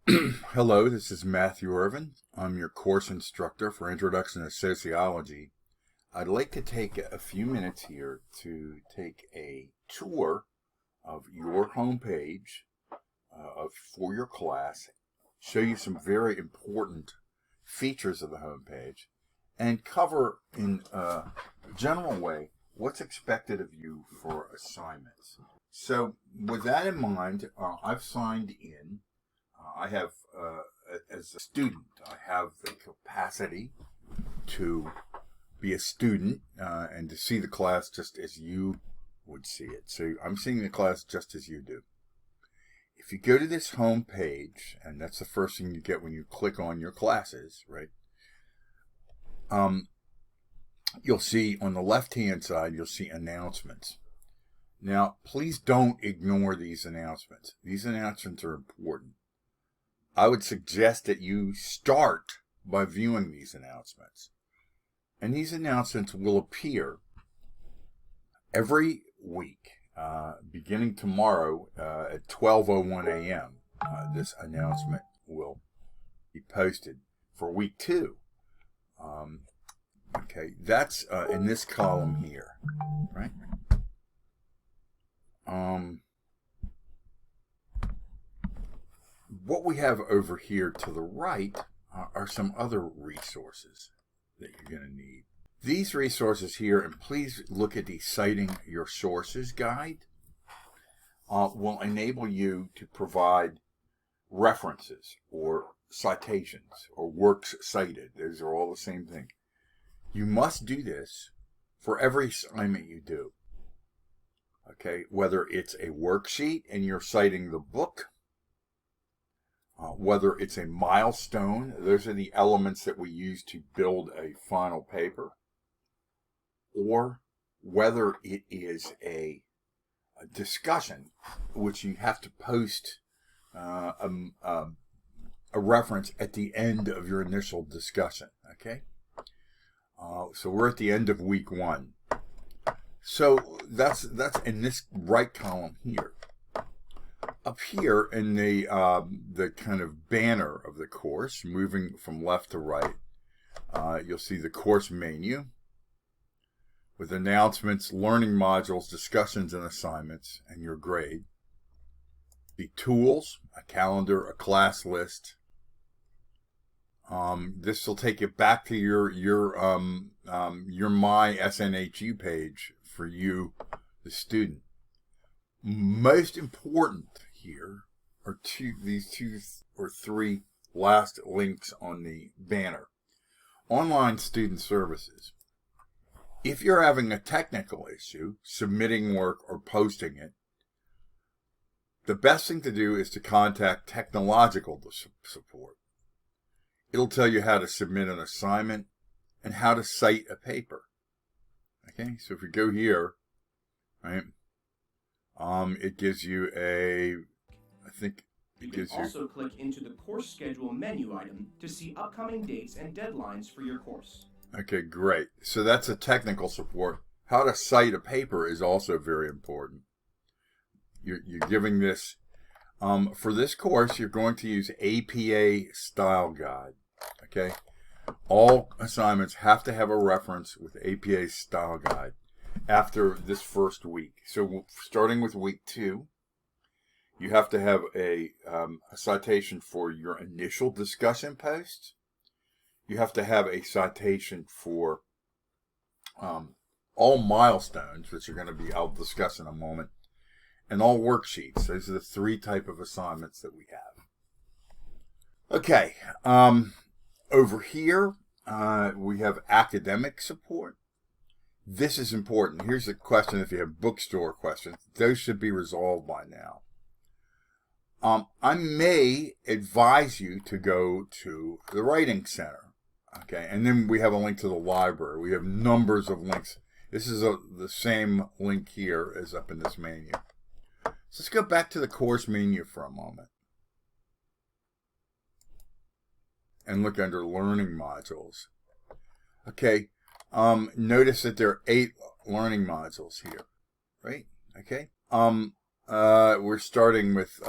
Hello, this is Matthew Irvin. I'm your course instructor for Introduction to Sociology. I'd like to take a few minutes here to take a tour of your homepage for your class, show you some very important features of the homepage, and cover in a general way what's expected of you for assignments. So with that in mind, I've signed in. I have, as a student, I have the capacity to be a student and to see the class just as you would see it. So I'm seeing the class just as you do. If you go to this home page, and that's the first thing you get when you click on your classes, right? You'll see on the left-hand side, you'll see announcements. Now, please don't ignore these announcements. These announcements are important. I would suggest that you start by viewing these announcements. And these announcements will appear every week, beginning tomorrow at 12:01 a.m. This announcement will be posted for week 2. Okay, that's in this column here, right? What we have over here to the right are some other resources that you're going to need. These resources here, and please look at the Citing Your Sources guide, will enable you to provide references or citations or works cited. Those are all the same thing. You must do this for every assignment you do. Okay, whether it's a worksheet and you're citing the book, whether it's a milestone, those are the elements that we use to build a final paper, or whether it is a discussion, which you have to post a reference at the end of your initial discussion, okay? So we're at the end of week 1. So that's in this right column here. Up here in the kind of banner of the course, moving from left to right, you'll see the course menu with announcements, learning modules, discussions and assignments, and your grade. The tools, a calendar, a class list. This will take you back to your My SNHU page for you, the student. Most important here are these two or three last links on the banner. Online student services. If you're having a technical issue, submitting work or posting it, the best thing to do is to contact technological support. It'll tell you how to submit an assignment and how to cite a paper. Okay, so if you go here, right, it gives you You can also click into the course schedule menu item to see upcoming dates and deadlines for your course. Okay, great. So that's a technical support. How to cite a paper is also very important. You're giving this, for this course, you're going to use APA Style Guide. Okay, all assignments have to have a reference with APA Style Guide after this first week. So starting with week 2, you have to have a citation for your initial discussion post. You have to have a citation for all milestones, which are going to be, I'll discuss in a moment, and all worksheets. Those are the 3 type of assignments that we have. Okay, over here we have academic support. This is important. Here's the question: if you have bookstore questions, those should be resolved by now. I may advise you to go to the Writing Center. Okay, and then we have a link to the library. We have numbers of links. This is the same link here as up in this menu. So let's go back to the course menu for a moment and look under Learning Modules. Okay, notice that there are 8 learning modules here, right? Okay. We're starting with,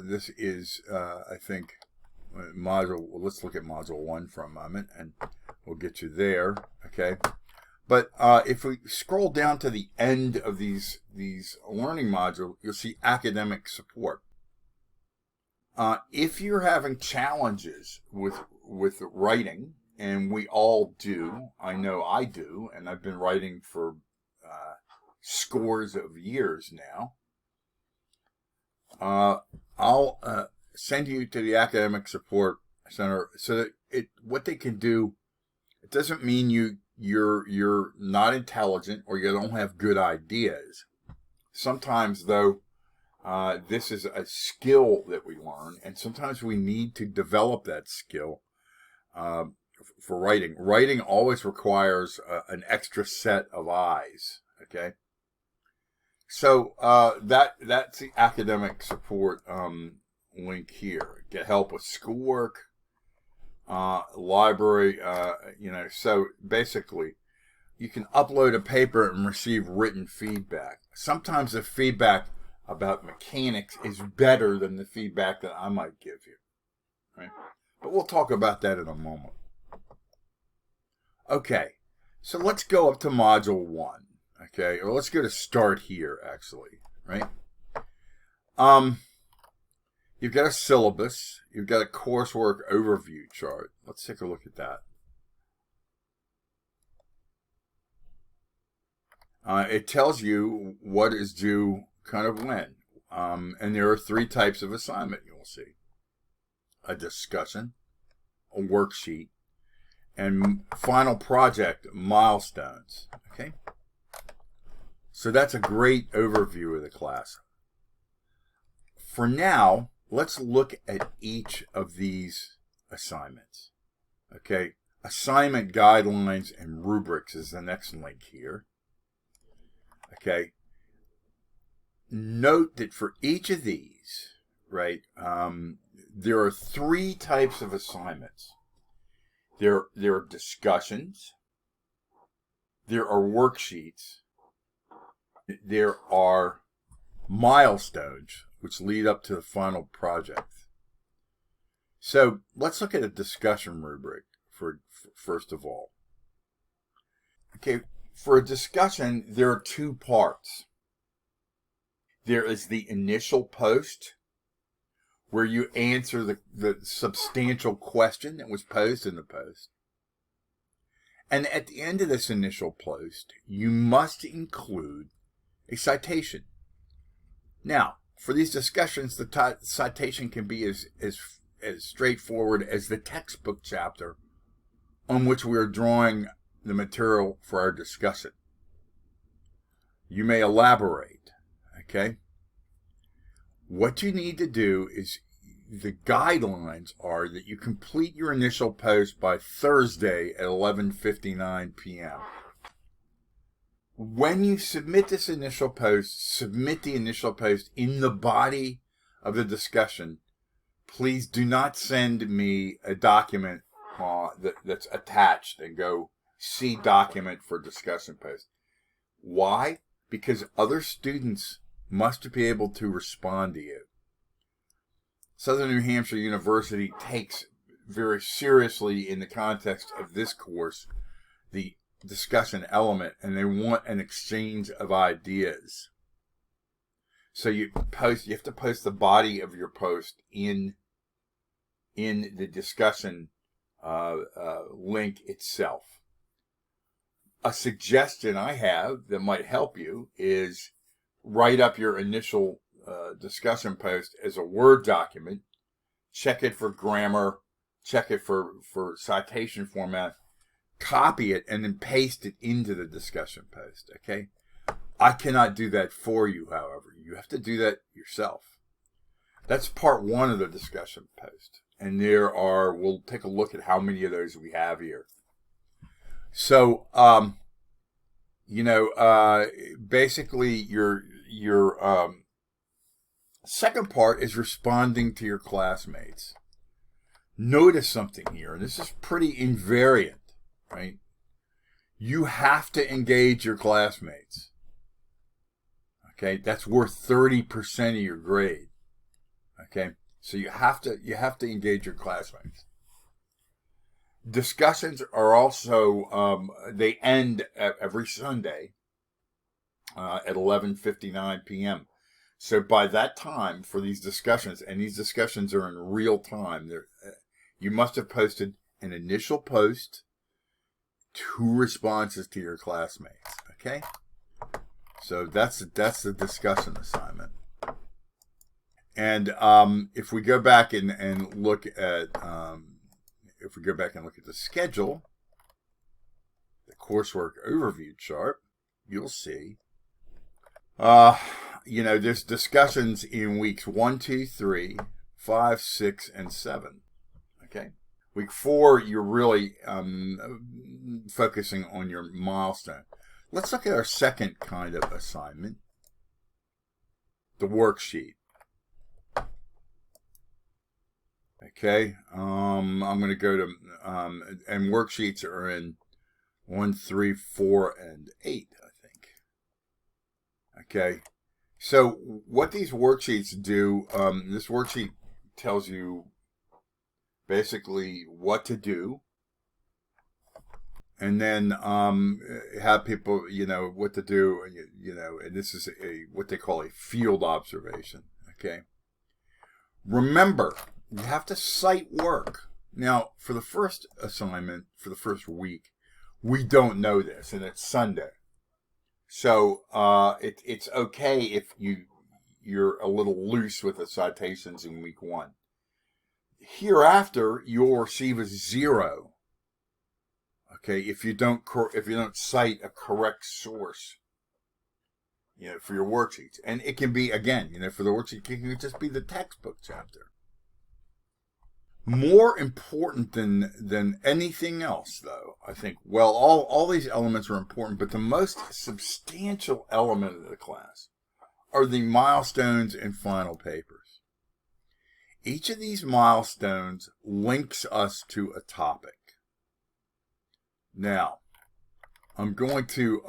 this is, I think, let's look at module 1 for a moment, and we'll get you there, okay? But if we scroll down to the end of these learning modules, you'll see academic support. If you're having challenges with writing, and we all do, I know I do, and I've been writing for scores of years now, I'll send you to the Academic Support Center so that what they can do, it doesn't mean you're not intelligent or you don't have good ideas. Sometimes, though, this is a skill that we learn, and sometimes we need to develop that skill for writing. Writing always requires an extra set of eyes, okay? So that's the academic support link here. Get help with schoolwork, library, so basically you can upload a paper and receive written feedback. Sometimes the feedback about mechanics is better than the feedback that I might give you, right? But we'll talk about that in a moment. Okay, so let's go up to module 1, okay? Or let's go to start here, actually, right? You've got a syllabus. You've got a coursework overview chart. Let's take a look at that. It tells you what is due kind of when. And there are 3 types of assignment you'll see. A discussion, a worksheet, and final project milestones. Okay? So that's a great overview of the class. For now, let's look at each of these assignments. Okay? Assignment guidelines and rubrics is the next link here. Okay? Note that for each of these, right, there are 3 types of assignments. There are discussions, there are worksheets, there are milestones, which lead up to the final project. So let's look at a discussion rubric for first of all. Okay, for a discussion, there are 2 parts. There is the initial post, where you answer the substantial question that was posed in the post. And at the end of this initial post, you must include a citation. Now, for these discussions, the citation can be as straightforward as the textbook chapter on which we are drawing the material for our discussion. You may elaborate, okay? What you need to do is, the guidelines are that you complete your initial post by Thursday at 11:59 p.m. When you submit this initial post, submit the initial post in the body of the discussion. Please do not send me a document that's attached and go see document for discussion post. Why? Because other students must be able to respond to you. Southern New Hampshire University takes very seriously, in the context of this course, the discussion element, and they want an exchange of ideas. So you have to post the body of your post in the discussion link itself. A suggestion I have that might help you is write up your initial discussion post as a Word document, check it for grammar, check it for citation format, copy it, and then paste it into the discussion post, okay? I cannot do that for you, however. You have to do that yourself. That's part 1 of the discussion post. And we'll take a look at how many of those we have here. So, basically your second part is responding to your classmates. Notice something here, and this is pretty invariant, right? You have to engage your classmates. Okay, that's worth 30% of your grade. Okay, So you have to engage your classmates. Discussions are also they end every Sunday at 11:59 p.m. So by that time for these discussions, and these discussions are in real time, you must have posted an initial post, 2 responses to your classmates. Okay, so that's the discussion assignment. And if we go back and look at the schedule, the coursework overview chart, you'll see, there's discussions in weeks 1, 2, 3, 5, 6, and 7. Okay. Week 4, you're really focusing on your milestone. Let's look at our second kind of assignment, the worksheet. Okay, I'm going to go to, and worksheets are in 1, 3, 4, and 8, I think. Okay, so what these worksheets do, this worksheet tells you basically what to do, and then have people, what to do, and this is what they call a field observation. Okay, remember, you have to cite work. Now, for the first assignment, for the first week, we don't know this, and it's Sunday. So it's okay if you're a little loose with the citations in week 1. Hereafter, you'll receive a 0. Okay, if you don't cite a correct source, for your worksheets, and it can be, again, for the worksheet, it can just be the textbook chapter. More important than anything else, though, I think, well, all these elements are important, but the most substantial element of the class are the milestones and final papers. Each of these milestones links us to a topic. Now, I'm going to,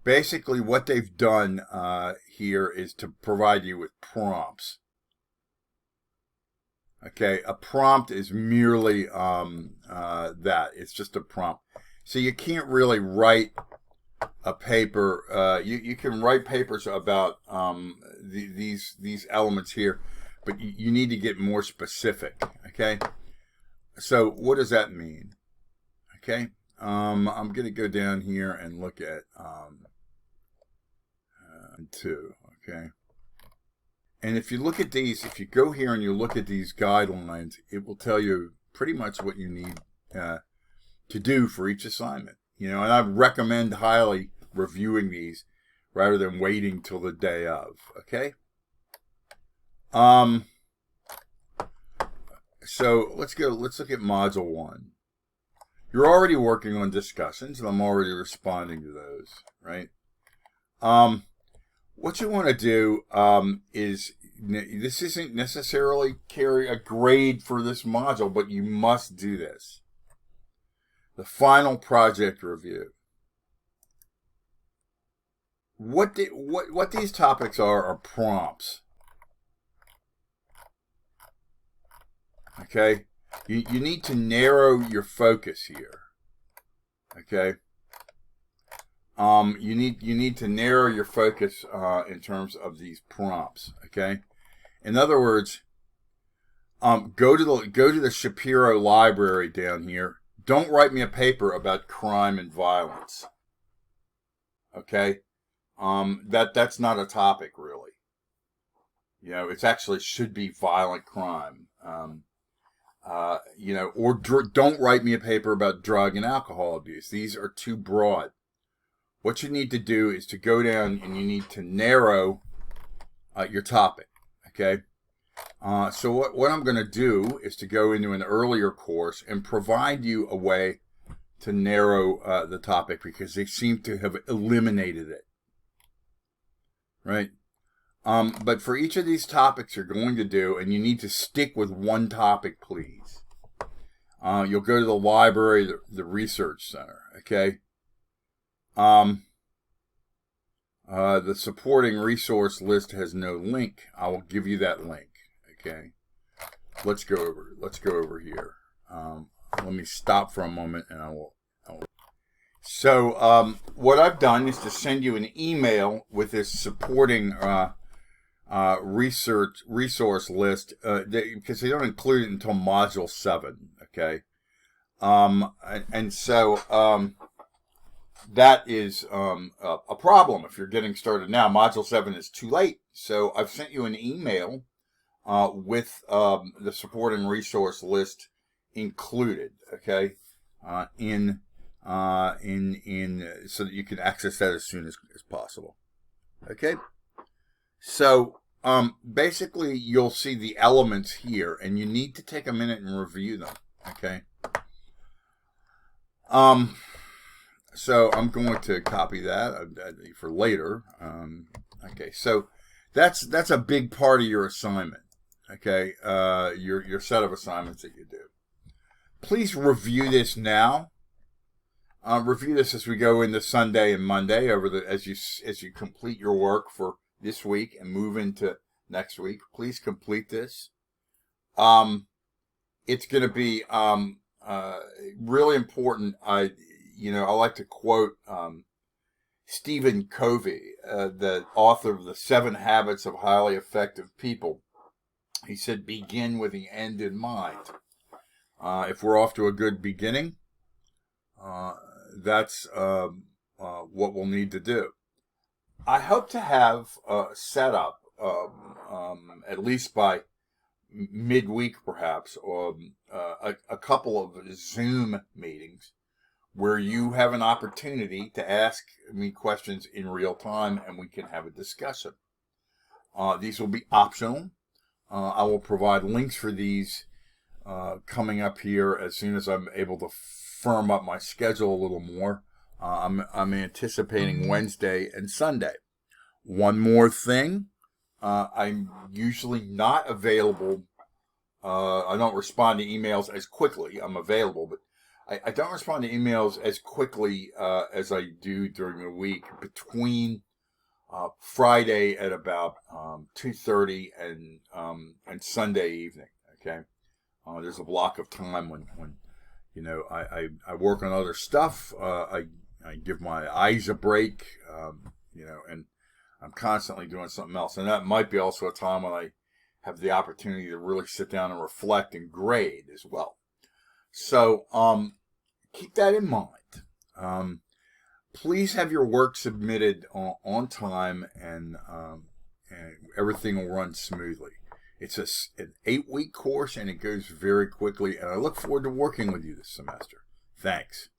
basically what they've done here is to provide you with prompts. Okay, a prompt is merely that. It's just a prompt. So you can't really write a paper. You can write papers about these elements here, but you need to get more specific. Okay, so what does that mean? Okay, I'm going to go down here and look at 2. Okay, and if you look at these, if you go here and you look at these guidelines, it will tell you pretty much what you need to do for each assignment. And I recommend highly reviewing these rather than waiting till the day of. Okay. So let's look at module 1. You're already working on discussions, and I'm already responding to those, right? What you want to do is, this isn't necessarily carry a grade for this module, but you must do this. The final project review. What these topics are prompts. Okay, you need to narrow your focus here. Okay. You need to narrow your focus in terms of these prompts. Okay, in other words, go to the Shapiro Library down here. Don't write me a paper about crime and violence. Okay, that's not a topic really. It's actually should be violent crime. Or don't write me a paper about drug and alcohol abuse. These are too broad. What you need to do is to go down and you need to narrow your topic, okay? So what I'm going to do is to go into an earlier course and provide you a way to narrow the topic, because they seem to have eliminated it, right? But for each of these topics you're going to do, and you need to stick with one topic, please. You'll go to the library, the research center, okay? The supporting resource list has no link. I will give you that link. Okay. Let's go over here. Let me stop for a moment, and I will. So what I've done is to send you an email with this supporting resource list because they don't include it until Module 7. Okay. And so that is a problem if you're getting started now. Module 7 is too late. So I've sent you an email with the supporting resource list included. Okay. So that you can access that as soon as possible. Okay. So basically you'll see the elements here, and you need to take a minute and review them. Okay. So I'm going to copy that for later. Okay. So that's a big part of your assignment. Okay. Your set of assignments that you do. Please review this now. Review this as we go into Sunday and Monday as you complete your work for this week and move into next week. Please complete this. It's going to be really important. I like to quote Stephen Covey, the author of The 7 Habits of Highly Effective People. He said, "Begin with the end in mind." If we're off to a good beginning, that's what we'll need to do. I hope to have set up, at least by midweek perhaps, a couple of Zoom meetings where you have an opportunity to ask me questions in real time and we can have a discussion. These will be optional. I will provide links for these coming up here as soon as I'm able to firm up my schedule a little more. I'm anticipating Wednesday and Sunday. One more thing, I'm usually not available. I don't respond to emails as quickly. I'm available, but I don't respond to emails as quickly as I do during the week between Friday at about 2:30 and Sunday evening. Okay, there's a block of time when I work on other stuff. I give my eyes a break. And I'm constantly doing something else, and that might be also a time when I have the opportunity to really sit down and reflect and grade as well. So keep that in mind. Please have your work submitted on time, and everything will run smoothly. It's an 8-week course, and it goes very quickly, and I look forward to working with you this semester. Thanks.